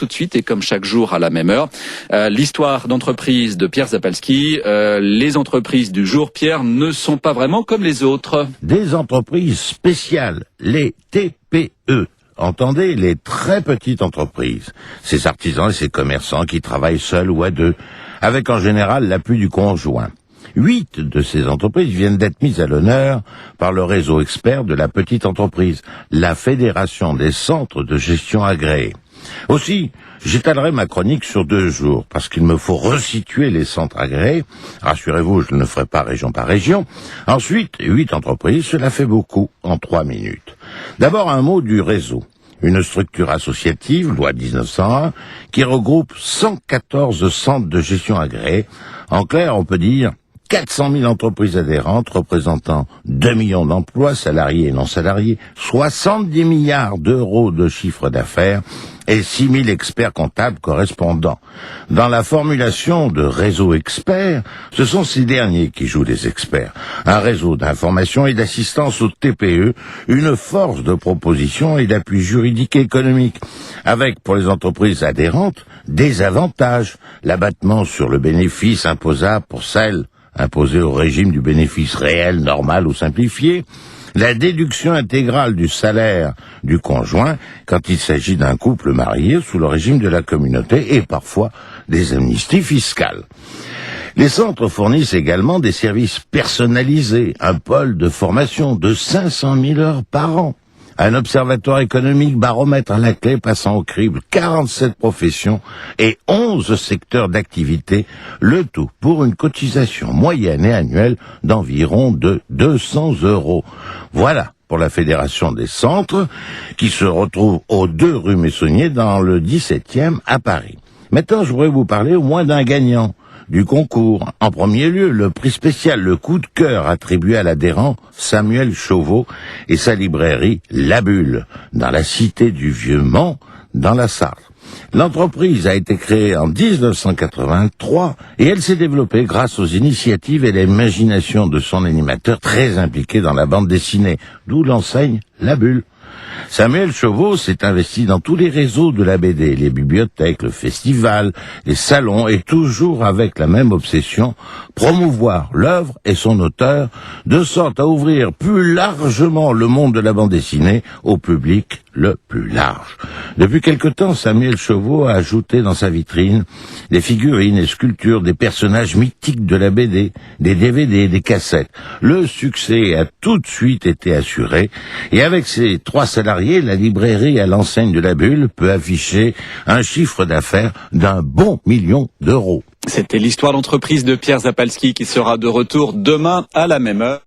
tout de suite et comme chaque jour à la même heure. L'histoire d'entreprise de Pierre Zapalski. Les entreprises du jour, Pierre, ne sont pas vraiment comme les autres. Des entreprises spéciales, les TPE. Entendez, les très petites entreprises. Ces artisans et ces commerçants qui travaillent seuls ou à deux, avec en général l'appui du conjoint. 8 de ces entreprises viennent d'être mises à l'honneur par le réseau expert de la petite entreprise, la Fédération des centres de gestion agréés. Aussi, j'étalerai ma chronique sur 2 jours, parce qu'il me faut resituer les centres agréés. Rassurez-vous, je ne le ferai pas région par région. Ensuite, 8 entreprises, cela fait beaucoup en 3 minutes. D'abord, un mot du réseau. Une structure associative, loi 1901, qui regroupe 114 centres de gestion agréés. En clair, on peut dire 400 000 entreprises adhérentes représentant 2 millions d'emplois, salariés et non salariés, 70 milliards d'euros de chiffre d'affaires et 6 000 experts comptables correspondants. Dans la formulation de réseau experts, ce sont ces derniers qui jouent les experts. Un réseau d'information et d'assistance aux TPE, une force de proposition et d'appui juridique et économique, avec pour les entreprises adhérentes des avantages, l'abattement sur le bénéfice imposable pour celles imposé au régime du bénéfice réel, normal ou simplifié, la déduction intégrale du salaire du conjoint quand il s'agit d'un couple marié sous le régime de la communauté et parfois des amnisties fiscales. Les centres fournissent également des services personnalisés, un pôle de formation de 500 000 heures par an, un observatoire économique baromètre à la clé passant au crible 47 professions et 11 secteurs d'activité, le tout pour une cotisation moyenne et annuelle d'environ de 200 €. Voilà pour la Fédération des centres qui se retrouve aux 2 rue Messonnier dans le 17e à Paris. Maintenant, je voudrais vous parler au moins d'un gagnant du concours. En premier lieu, le prix spécial, le coup de cœur attribué à l'adhérent Samuel Chauveau et sa librairie La Bulle, dans la cité du Vieux-Mans, dans la Sarthe. L'entreprise a été créée en 1983 et elle s'est développée grâce aux initiatives et l'imagination de son animateur très impliqué dans la bande dessinée, d'où l'enseigne La Bulle. Samuel Chauveau s'est investi dans tous les réseaux de la BD, les bibliothèques, le festival, les salons, et toujours avec la même obsession, promouvoir l'œuvre et son auteur, de sorte à ouvrir plus largement le monde de la bande dessinée au public le plus large. Depuis quelque temps, Samuel Chauveau a ajouté dans sa vitrine des figurines et sculptures des personnages mythiques de la BD, des DVD, des cassettes. Le succès a tout de suite été assuré, et avec ses 3 salariés, la librairie à l'enseigne de La Bulle peut afficher un chiffre d'affaires d'1 bon million d'euros. C'était l'histoire d'entreprise de Pierre Zapalski qui sera de retour demain à la même heure.